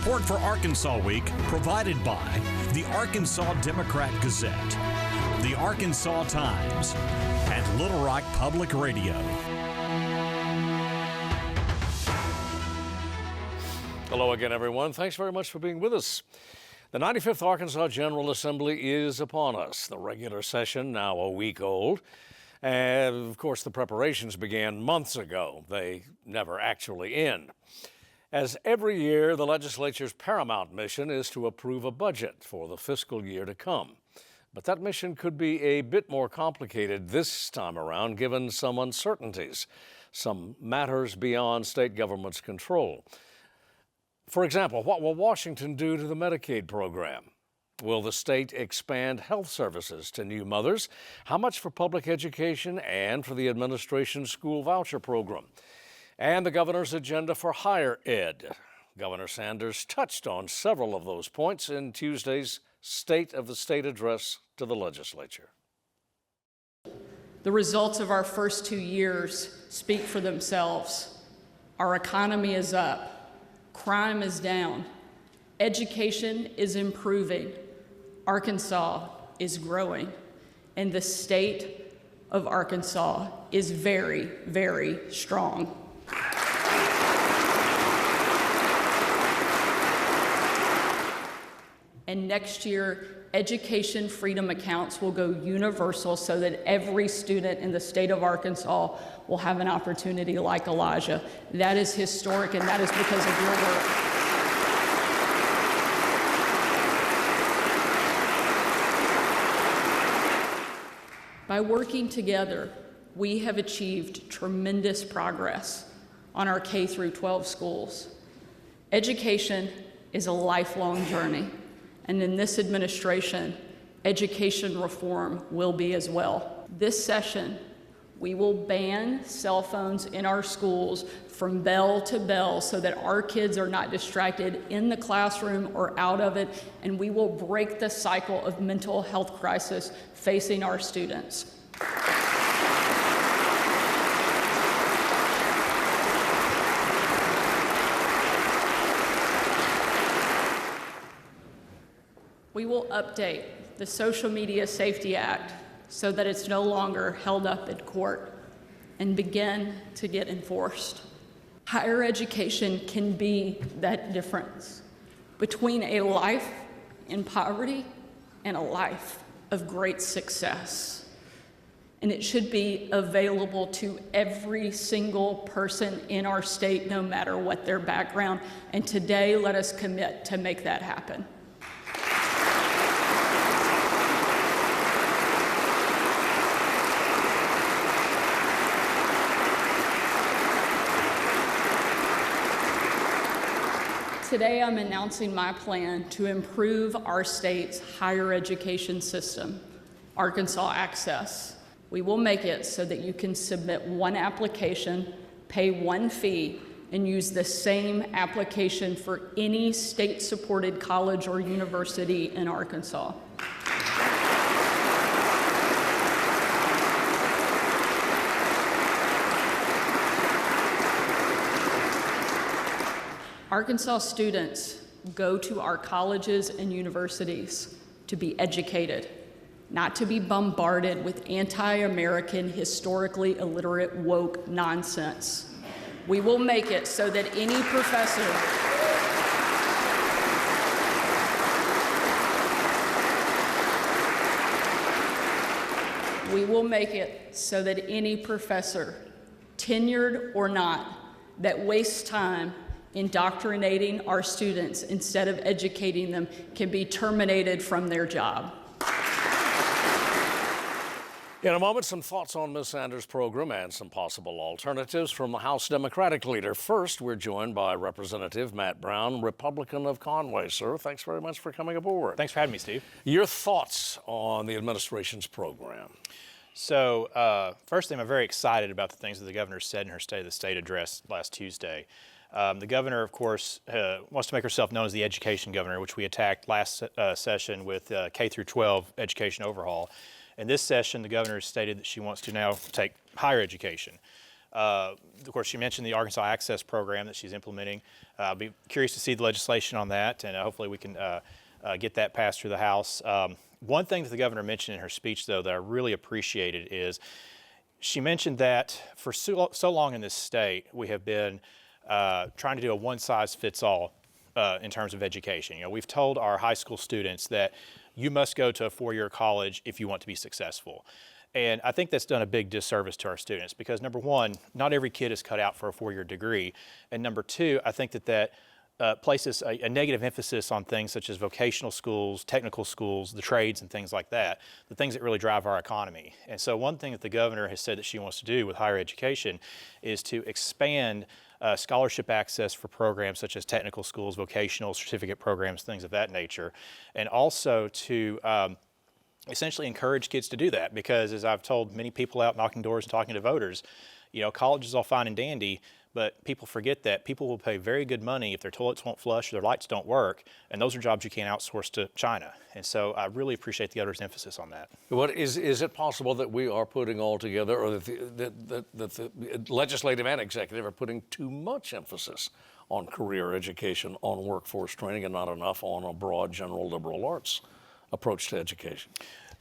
Support for Arkansas Week provided by the Arkansas Democrat-Gazette, the Arkansas Times, and Little Rock Public Radio. Hello again, everyone. Thanks very much for being with us. The 95th Arkansas General Assembly is upon us. The regular session now a week old. And, of course, the preparations began months ago. They never actually end. As every year, the legislature's paramount mission is to approve a budget for the fiscal year to come. But that mission could be a bit more complicated this time around, given some uncertainties, some matters beyond state government's control. For example, what will Washington do to the Medicaid program? Will the state expand health services to new mothers? How much for public education and for the administration's school voucher program? And the governor's agenda for higher ed. Governor Sanders touched on several of those points in Tuesday's State of the State address to the legislature. The results of our first 2 years speak for themselves. Our economy is up. Crime is down. Education is improving. Arkansas is growing. And the state of Arkansas is very, very strong. And next year, education freedom accounts will go universal so that every student in the state of Arkansas will have an opportunity like Elijah. That is historic, and that is because of your work. By working together, we have achieved tremendous progress on our K through 12 schools. Education is a lifelong journey, and in this administration, education reform will be as well. This session, we will ban cell phones in our schools from bell to bell so that our kids are not distracted in the classroom or out of it, and we will break the cycle of mental health crisis facing our students. We will update the Social Media Safety Act so that it's no longer held up in court and begin to get enforced. Higher education can be that difference between a life in poverty and a life of great success. And it should be available to every single person in our state, no matter what their background. And today, let us commit to make that happen. Today, I'm announcing my plan to improve our state's higher education system, Arkansas Access. We will make it so that you can submit one application, pay one fee, and use the same application for any state-supported college or university in Arkansas. Arkansas students go to our colleges and universities to be educated, not to be bombarded with anti-American, historically illiterate, woke nonsense. We will make it so that any professor tenured or not, that wastes time indoctrinating our students instead of educating them can be terminated from their job. In a moment, some thoughts on Ms. Sanders' program and some possible alternatives from the House Democratic leader. First, we're joined by Representative Matt Brown, Republican of Conway. Sir, thanks very much for coming aboard. Thanks for having me, Steve. Your thoughts on the administration's program? So, first thing, I'm very excited about the things that the governor said in her State of the State address last Tuesday. The governor, of course, wants to make herself known as the education governor, which we attacked last session with K through 12 education overhaul. In this session, the governor stated that she wants to now take higher education. Of course, she mentioned the Arkansas Access Program that she's implementing. I'll be curious to see the legislation on that, and hopefully we can get that passed through the House. One thing that the governor mentioned in her speech, though, that I really appreciated is she mentioned that for so long in this state, we have been trying to do a one-size-fits-all in terms of education. You know, we've told our high school students that you must go to a four-year college if you want to be successful. And I think that's done a big disservice to our students because, number one, not every kid is cut out for a four-year degree. And number two, I think that places a negative emphasis on things such as vocational schools, technical schools, the trades and things like that, the things that really drive our economy. And so one thing that the governor has said that she wants to do with higher education is to expand scholarship access for programs such as technical schools, vocational certificate programs, things of that nature, and also to essentially encourage kids to do that because, as I've told many people out knocking doors and talking to voters, you know, college is all fine and dandy, but people forget that people will pay very good money if their toilets won't flush or their lights don't work, and those are jobs you can't outsource to China. And so I really appreciate the governor's emphasis on that. What is it possible that we are putting all together, or that the legislative and executive are putting too much emphasis on career education, on workforce training, and not enough on a broad general liberal arts approach to education?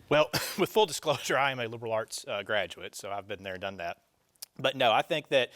Well, with full disclosure, I am a liberal arts graduate, so I've been there and done that. But no, I think that,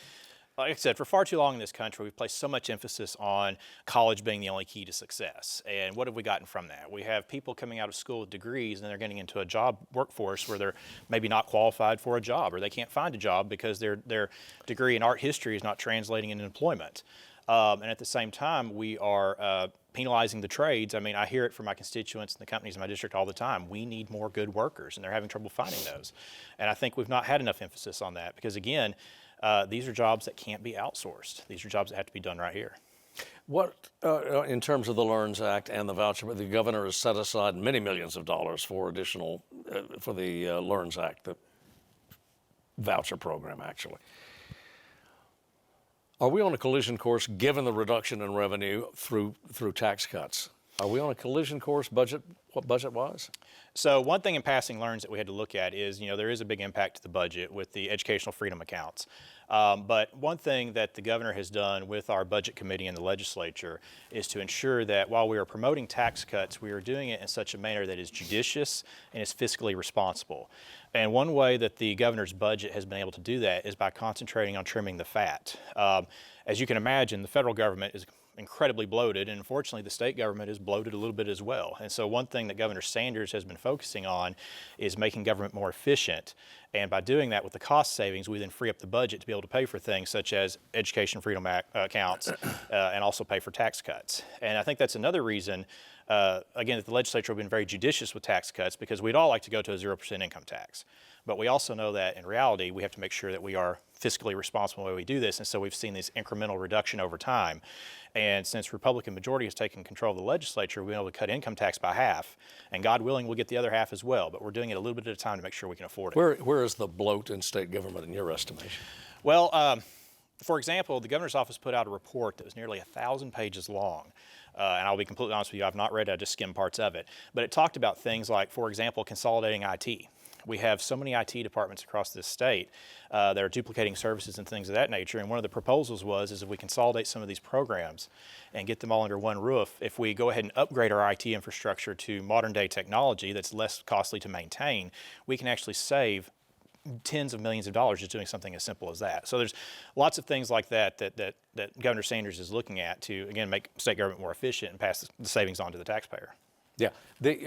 like I said, for far too long in this country, we've placed so much emphasis on college being the only key to success. And what have we gotten from that? We have people coming out of school with degrees and they're getting into a job workforce where they're maybe not qualified for a job or they can't find a job because their degree in art history is not translating into employment. And at the same time, we are penalizing the trades. I mean, I hear it from my constituents and the companies in my district all the time. We need more good workers, and they're having trouble finding those. And I think we've not had enough emphasis on that because, again, these are jobs that can't be outsourced. These are jobs that have to be done right here. What, in terms of the LEARNS Act and the voucher, the governor has set aside many millions of dollars for additional, for the LEARNS Act, the voucher program, actually. Are we on a collision course, given the reduction in revenue through tax cuts? Are we on a collision course budget-wise? So one thing in passing LEARNS that we had to look at is, you know, there is a big impact to the budget with the educational freedom accounts. But one thing that the governor has done with our budget committee and the legislature is to ensure that while we are promoting tax cuts, we are doing it in such a manner that is judicious and is fiscally responsible. And one way that the governor's budget has been able to do that is by concentrating on trimming the fat. As you can imagine, the federal government is incredibly bloated, and unfortunately the state government is bloated a little bit as well. And so one thing that Governor Sanders has been focusing on is making government more efficient. And by doing that with the cost savings, we then free up the budget to be able to pay for things such as education freedom accounts and also pay for tax cuts. And I think that's another reason, again, that the legislature have been very judicious with tax cuts because we'd all like to go to a 0% income tax. But we also know that in reality, we have to make sure that we are fiscally responsible when we do this. And so we've seen this incremental reduction over time. And since Republican majority has taken control of the legislature, we've been able to cut income tax by half. And God willing, we'll get the other half as well. But we're doing it a little bit at a time to make sure we can afford it. Where is the bloat in state government in your estimation? Well, for example, the governor's office put out a report that was nearly 1,000 pages long. And I'll be completely honest with you, I've not read it, I just skimmed parts of it. But it talked about things like, for example, consolidating IT. We have so many IT departments across this state that are duplicating services and things of that nature. And one of the proposals was if we consolidate some of these programs and get them all under one roof, if we go ahead and upgrade our IT infrastructure to modern day technology that's less costly to maintain, we can actually save tens of millions of dollars just doing something as simple as that. So there's lots of things like that Governor Sanders is looking at to, again, make state government more efficient and pass the savings on to the taxpayer. Yeah,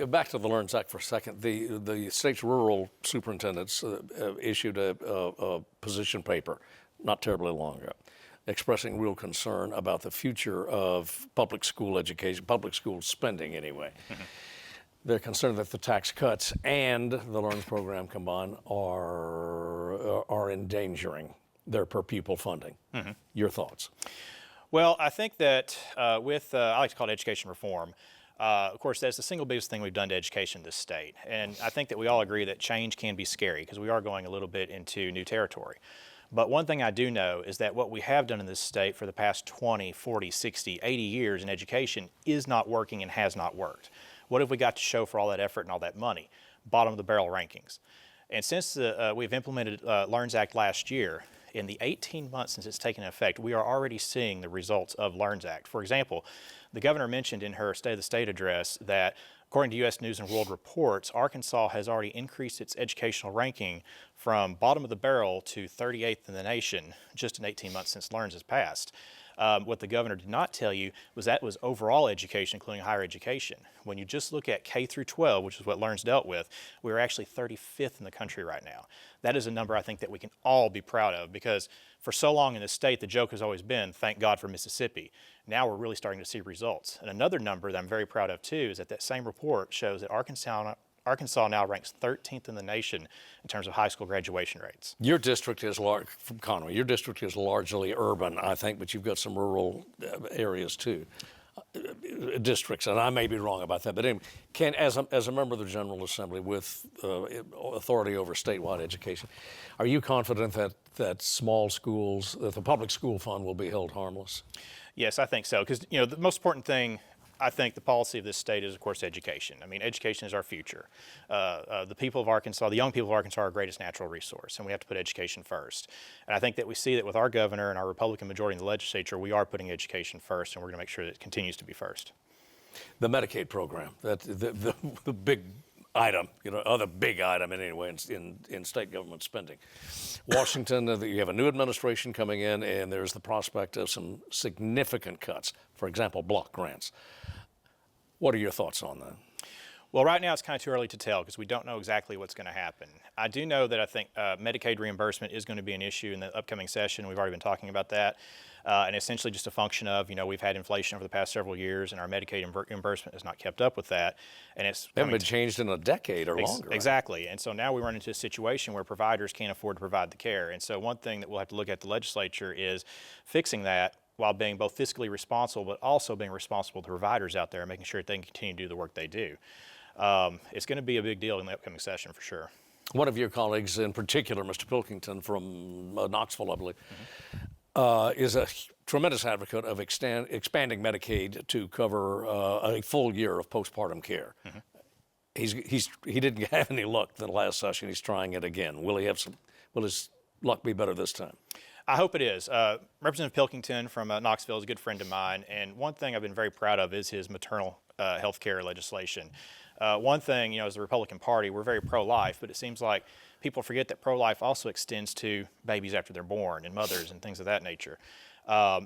back to the LEARNS Act for a second. The state's rural superintendents issued a position paper not terribly long ago, expressing real concern about the future of public school education, public school spending anyway. Mm-hmm. They're concerned that the tax cuts and the LEARNS program combined are endangering their per pupil funding. Mm-hmm. Your thoughts? Well, I think that with, I like to call it education reform, of course, that's the single biggest thing we've done to education in this state. And I think that we all agree that change can be scary because we are going a little bit into new territory. But one thing I do know is that what we have done in this state for the past 20, 40, 60, 80 years in education is not working and has not worked. What have we got to show for all that effort and all that money? Bottom of the barrel rankings. And since we've implemented LEARNS Act last year, in the 18 months since it's taken effect, we are already seeing the results of LEARNS Act. For example, the governor mentioned in her State of the State address that according to U.S. News and World Reports, Arkansas has already increased its educational ranking from bottom of the barrel to 38th in the nation just in 18 months since LEARNS has passed. What the governor did not tell you was that was overall education, including higher education. When you just look at K through 12, which is what LEARNS dealt with, we're actually 35th in the country right now. That is a number I think that we can all be proud of, because for so long in the state, the joke has always been, thank God for Mississippi. Now we're really starting to see results. And another number that I'm very proud of too is that same report shows that Arkansas now ranks 13th in the nation in terms of high school graduation rates. Your district is large, from Conway. Your district is largely urban, I think, but you've got some rural areas too, districts, and I may be wrong about that. But anyway, as a member of the General Assembly with authority over statewide education, are you confident that small schools, that the public school fund will be held harmless? Yes, I think so, because the most important thing, I think the policy of this state is, of course, education. I mean, education is our future. The people of Arkansas, the young people of Arkansas are our greatest natural resource, and we have to put education first. And I think that we see that with our governor and our Republican majority in the legislature, we are putting education first, and we're going to make sure that it continues to be first. The Medicaid program, the big item, other big item in any way in state government spending. Washington, you have a new administration coming in, and there's the prospect of some significant cuts. For example, block grants. What are your thoughts on that? Well, right now it's kind of too early to tell because we don't know exactly what's going to happen. I do know that I think Medicaid reimbursement is going to be an issue in the upcoming session. We've already been talking about that. And essentially just a function of, we've had inflation over the past several years and our Medicaid reimbursement has not kept up with that. And it's haven't been changed in a decade or longer. Exactly. Right? And so now we run into a situation where providers can't afford to provide the care. And so one thing that we'll have to look at the legislature is fixing that while being both fiscally responsible, but also being responsible to providers out there and making sure that they can continue to do the work they do. It's going to be a big deal in the upcoming session for sure. One of your colleagues, in particular, Mr. Pilkington from Knoxville, I believe, is a tremendous advocate of expanding Medicaid to cover a full year of postpartum care. Mm-hmm. He didn't have any luck the last session. He's trying it again. Will his luck be better this time? I hope it is. Representative Pilkington from Knoxville is a good friend of mine, and one thing I've been very proud of is his maternal health care legislation. One thing, as the Republican Party, we're very pro-life, but it seems like people forget that pro-life also extends to babies after they're born and mothers and things of that nature.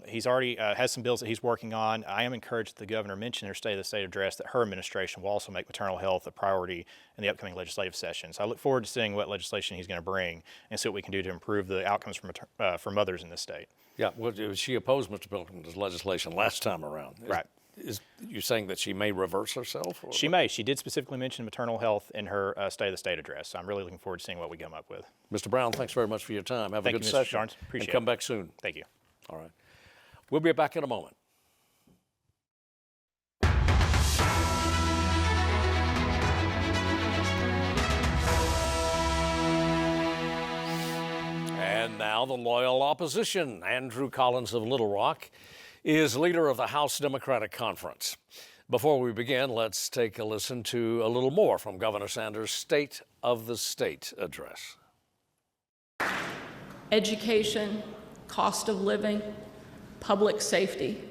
He's already has some bills that he's working on. I am encouraged that the governor mentioned in her State of the State address that her administration will also make maternal health a priority in the upcoming legislative session. So I look forward to seeing what legislation he's going to bring and see what we can do to improve the outcomes for mothers in this state. Yeah, well, she opposed Mr. Pilkington's legislation last time around. Right. You're saying that she may reverse herself? Or? She may. She did specifically mention maternal health in her State of the State address. So I'm really looking forward to seeing what we come up with. Mr. Brown, thanks very much for your time. Have a good session. Thank you, Mr. Sharns. Appreciate it. And come back soon. Thank you. All right. We'll be back in a moment. And now the loyal opposition. Andrew Collins of Little Rock is leader of the House Democratic Conference. Before we begin, let's take a listen to a little more from Governor Sanders' State of the State address. Education, cost of living, public safety.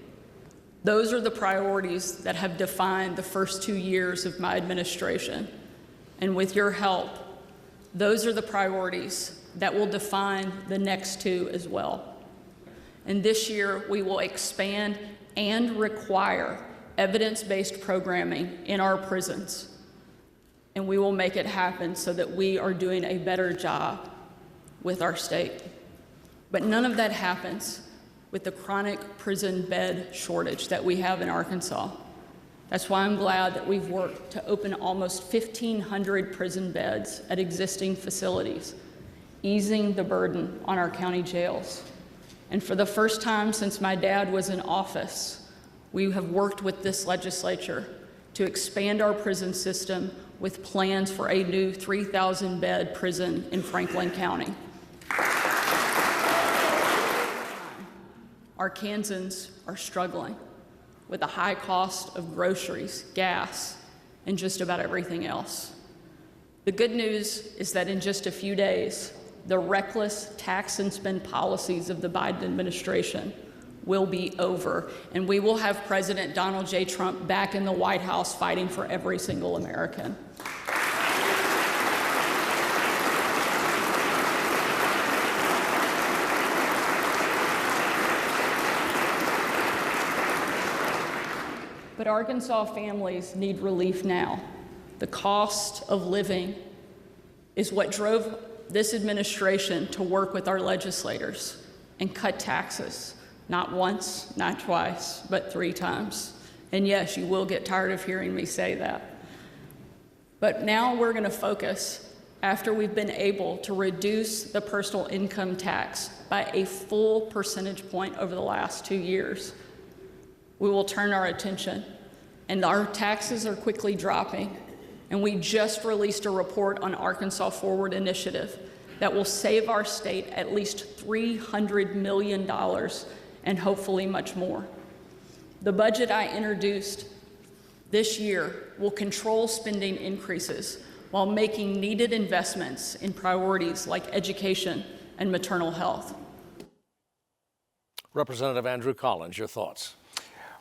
Those are the priorities that have defined the first 2 years of my administration. And with your help, those are the priorities that will define the next 2 as well. And this year, we will expand and require evidence-based programming in our prisons. And we will make it happen so that we are doing a better job with our state. But none of that happens with the chronic prison bed shortage that we have in Arkansas. That's why I'm glad that we've worked to open almost 1,500 prison beds at existing facilities, easing the burden on our county jails. And for the first time since my dad was in office, we have worked with this legislature to expand our prison system with plans for a new 3,000-bed prison in Franklin County. Arkansans are struggling with the high cost of groceries, gas, and just about everything else. The good news is that in just a few days, the reckless tax and spend policies of the Biden administration will be over, and we will have President Donald J. Trump back in the White House fighting for every single American. But Arkansas families need relief now. The cost of living is what drove this administration to work with our legislators and cut taxes, not once, not twice, but 3 times. And yes, you will get tired of hearing me say that. But now we're going to focus, after we've been able to reduce the personal income tax by a full percentage point over the last 2 years, we will turn our attention. And our taxes are quickly dropping. And we just released a report on Arkansas Forward Initiative that will save our state at least $300 million and hopefully much more. The budget I introduced this year will control spending increases while making needed investments in priorities like education and maternal health. Representative Andrew Collins, your thoughts?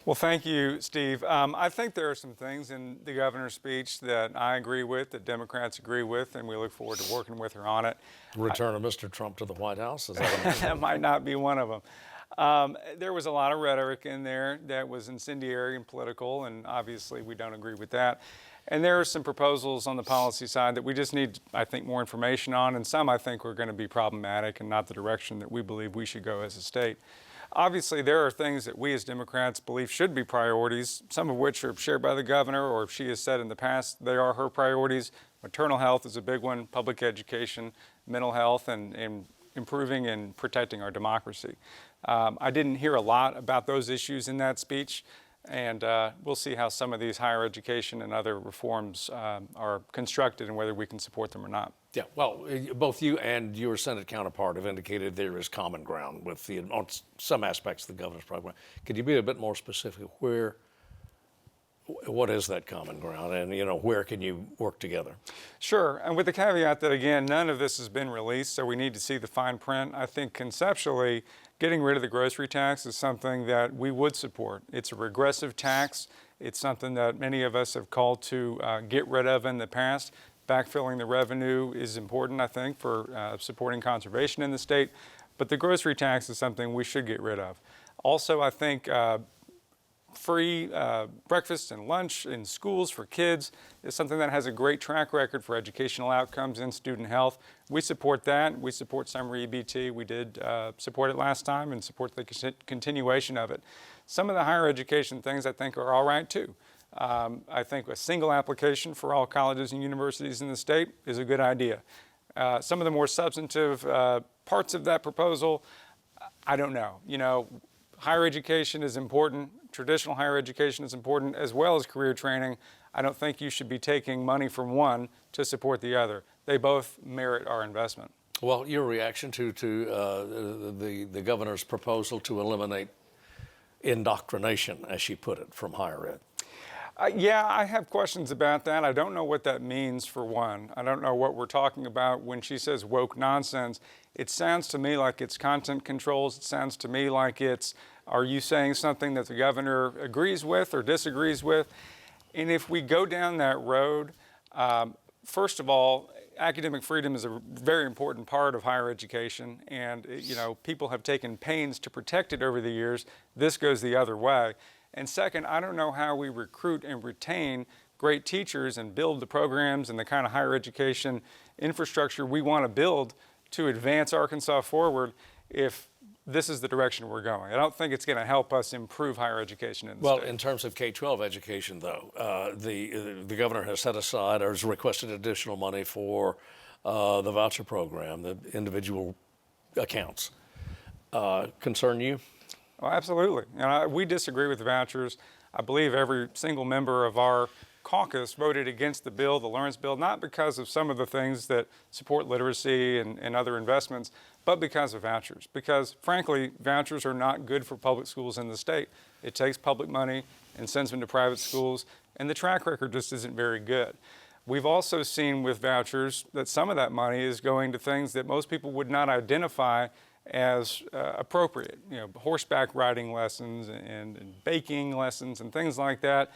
Well, thank you, Steve. I think there are some things in the governor's speech that I agree with, that Democrats agree with, and we look forward to working with her on it. Return of Mr. Trump to the White House? Is that that might not be one of them. There was a lot of rhetoric in there that was incendiary and political, and obviously we don't agree with that. And there are some proposals on the policy side that we just need, I think, more information on, and some I think are going to be problematic and not the direction that we believe we should go as a state. Obviously, there are things that we as Democrats believe should be priorities, some of which are shared by the governor, or she has said in the past they are her priorities. Maternal health is a big one, public education, mental health, and improving and protecting our democracy. I didn't hear a lot about those issues in that speech, and we'll see how some of these higher education and other reforms are constructed and whether we can support them or not. Yeah, well, both you and your Senate counterpart have indicated there is common ground with on some aspects of the governor's program. Could you be a bit more specific? What is that common ground, and where can you work together? Sure, and with the caveat that, again, none of this has been released, so we need to see the fine print. I think conceptually, getting rid of the grocery tax is something that we would support. It's a regressive tax. It's something that many of us have called to get rid of in the past. Backfilling the revenue is important, I think, for supporting conservation in the state, but the grocery tax is something we should get rid of. Also, I think free breakfast and lunch in schools for kids is something that has a great track record for educational outcomes and student health. We support that. We support summer EBT. We did support it last time and support the continuation of it. Some of the higher education things I think are all right too. I think a single application for all colleges and universities in the state is a good idea. Some of the more substantive parts of that proposal, I don't know. Higher education is important. Traditional higher education is important, as well as career training. I don't think you should be taking money from one to support the other. They both merit our investment. Well, your reaction to the governor's proposal to eliminate indoctrination, as she put it, from higher ed? Yeah, I have questions about that. I don't know what that means, for one. I don't know what we're talking about when she says woke nonsense. It sounds to me like it's content controls. It sounds to me like it's, are you saying something that the governor agrees with or disagrees with? And if we go down that road, first of all, academic freedom is a very important part of higher education, and people have taken pains to protect it over the years. This goes the other way. And second, I don't know how we recruit and retain great teachers and build the programs and the kind of higher education infrastructure we want to build to advance Arkansas forward if this is the direction we're going. I don't think it's going to help us improve higher education in the state. Well, in terms of K-12 education, though, the governor has set aside or has requested additional money for the voucher program, the individual accounts. Concern you? Oh, absolutely. We disagree with the vouchers. I believe every single member of our caucus voted against the bill, the Lawrence bill, not because of some of the things that support literacy and other investments, but because of vouchers. Because, frankly, vouchers are not good for public schools in the state. It takes public money and sends them to private schools, and the track record just isn't very good. We've also seen with vouchers that some of that money is going to things that most people would not identify as appropriate, horseback riding lessons and baking lessons and things like that.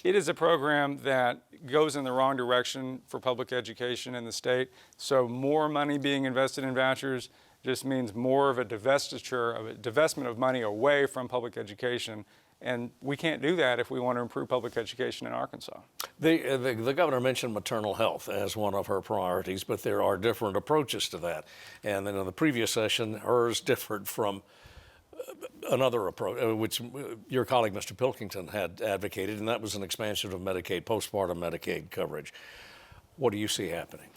It is a program that goes in the wrong direction for public education in the state. So more money being invested in vouchers just means more of a divestment of money away from public education. And we can't do that if we want to improve public education in Arkansas. The governor mentioned maternal health as one of her priorities, but there are different approaches to that. And then in the previous session, hers differed from another approach, which your colleague, Mr. Pilkington, had advocated, and that was an expansion of Medicaid, postpartum Medicaid coverage. What do you see happening?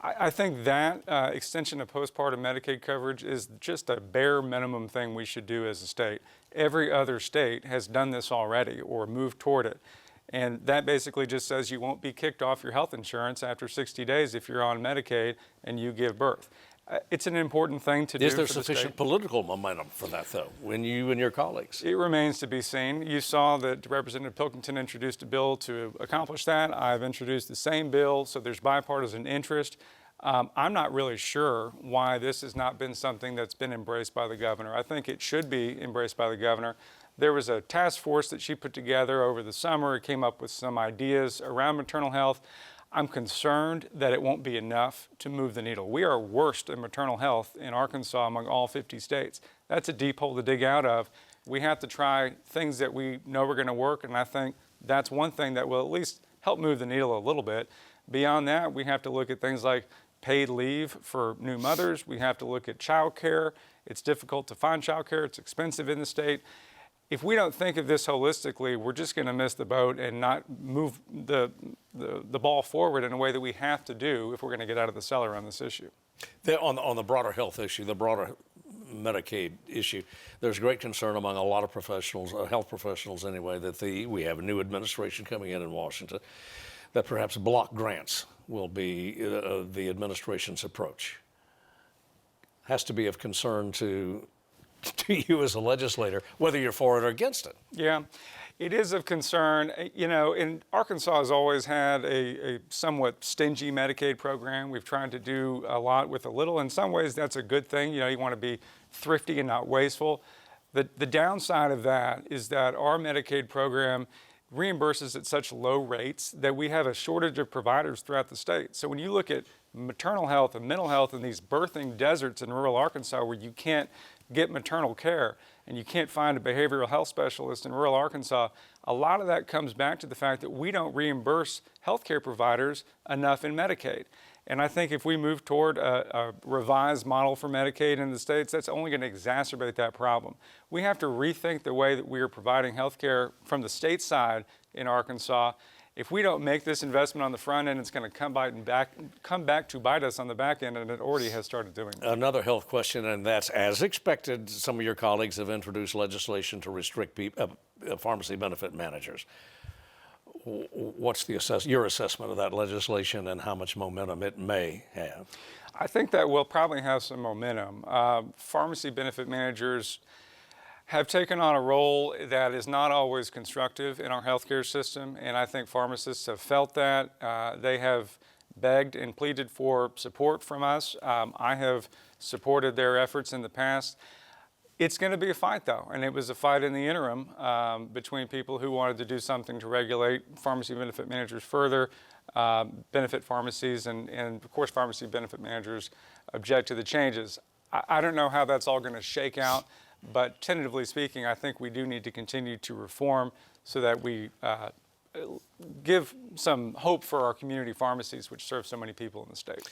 I think that extension of postpartum Medicaid coverage is just a bare minimum thing we should do as a state. Every other state has done this already or moved toward it. And that basically just says you won't be kicked off your health insurance after 60 days if you're on Medicaid and you give birth. It's an important thing to do. Is there sufficient political momentum for that, though, when you and your colleagues? It remains to be seen. You saw that Representative Pilkington introduced a bill to accomplish that. I've introduced the same bill, so there's bipartisan interest. I'm not really sure why this has not been something that's been embraced by the governor. I think it should be embraced by the governor. There was a task force that she put together over the summer. It came up with some ideas around maternal health. I'm concerned that it won't be enough to move the needle. We are worst in maternal health in Arkansas among all 50 states. That's a deep hole to dig out of. We have to try things that we know are going to work, and I think that's one thing that will at least help move the needle a little bit. Beyond that, we have to look at things like paid leave for new mothers. We have to look at child care. It's difficult to find child care. It's expensive in the state. If we don't think of this holistically, we're just going to miss the boat and not move the ball forward in a way that we have to do if we're going to get out of the cellar on this issue. On the broader health issue, the broader Medicaid issue, there's great concern among a lot of professionals, health professionals anyway, that we have a new administration coming in Washington, that perhaps block grants will be the administration's approach. Has to be of concern to you as a legislator, whether you're for it or against it. Yeah, it is of concern. In Arkansas has always had a somewhat stingy Medicaid program. We've tried to do a lot with a little. In some ways, that's a good thing. You want to be thrifty and not wasteful. The downside of that is that our Medicaid program reimburses at such low rates that we have a shortage of providers throughout the state. So when you look at maternal health and mental health in these birthing deserts in rural Arkansas where you can't get maternal care and you can't find a behavioral health specialist in rural Arkansas, a lot of that comes back to the fact that we don't reimburse healthcare providers enough in Medicaid. And I think if we move toward a revised model for Medicaid in the states, that's only going to exacerbate that problem. We have to rethink the way that we are providing healthcare from the state side in Arkansas. If we don't make this investment on the front end, it's going to come back to bite us on the back end, and it already has started doing that. Another health question, and that's as expected. Some of your colleagues have introduced legislation to restrict pharmacy benefit managers. What's your assessment of that legislation and how much momentum it may have? I think that will probably have some momentum. Pharmacy benefit managers have taken on a role that is not always constructive in our healthcare system, and I think pharmacists have felt that. They have begged and pleaded for support from us. I have supported their efforts in the past. It's going to be a fight, though, and it was a fight in the interim between people who wanted to do something to regulate pharmacy benefit managers further, benefit pharmacies, and of course pharmacy benefit managers object to the changes. I don't know how that's all going to shake out, but tentatively speaking, I think we do need to continue to reform so that we give some hope for our community pharmacies, which serve so many people in the state.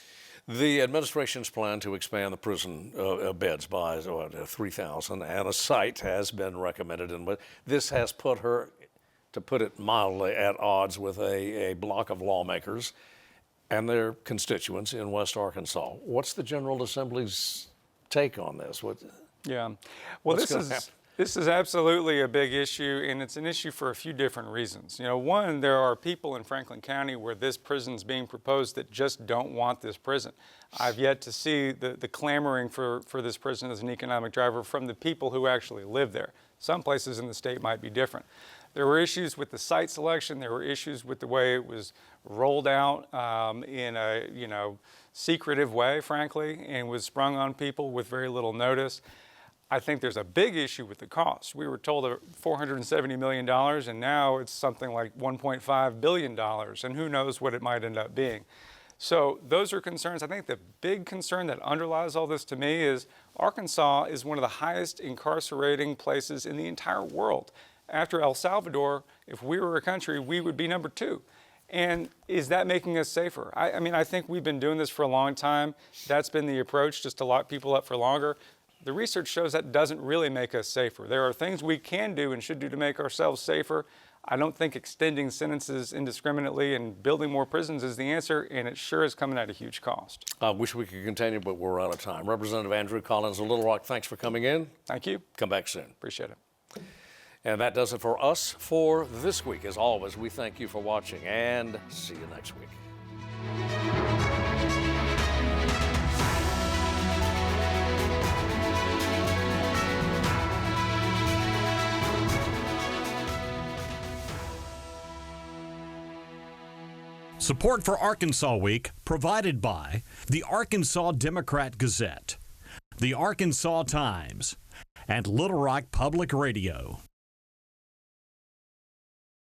The administration's plan to expand the prison beds by 3,000 and a site has been recommended, and this has put her, to put it mildly, at odds with a block of lawmakers and their constituents in West Arkansas. What's the General Assembly's take on this? Yeah, well, this is absolutely a big issue, and it's an issue for a few different reasons. One, there are people in Franklin County where this prison's being proposed that just don't want this prison. I've yet to see the clamoring for this prison as an economic driver from the people who actually live there. Some places in the state might be different. There were issues with the site selection. There were issues with the way it was rolled out in a, secretive way, frankly, and was sprung on people with very little notice. I think there's a big issue with the cost. We were told $470 million, and now it's something like $1.5 billion, and who knows what it might end up being. So those are concerns. I think the big concern that underlies all this to me is Arkansas is one of the highest incarcerating places in the entire world. After El Salvador, if we were a country, we would be number 2. And is that making us safer? I mean, I think we've been doing this for a long time. That's been the approach, just to lock people up for longer. The research shows that doesn't really make us safer. There are things we can do and should do to make ourselves safer. I don't think extending sentences indiscriminately and building more prisons is the answer, and it sure is coming at a huge cost. I wish we could continue, but we're out of time. Representative Andrew Collins of Little Rock, thanks for coming in. Thank you. Come back soon. Appreciate it. And that does it for us for this week. As always, we thank you for watching, and see you next week. Support for Arkansas Week provided by the Arkansas Democrat Gazette, the Arkansas Times, and Little Rock Public Radio.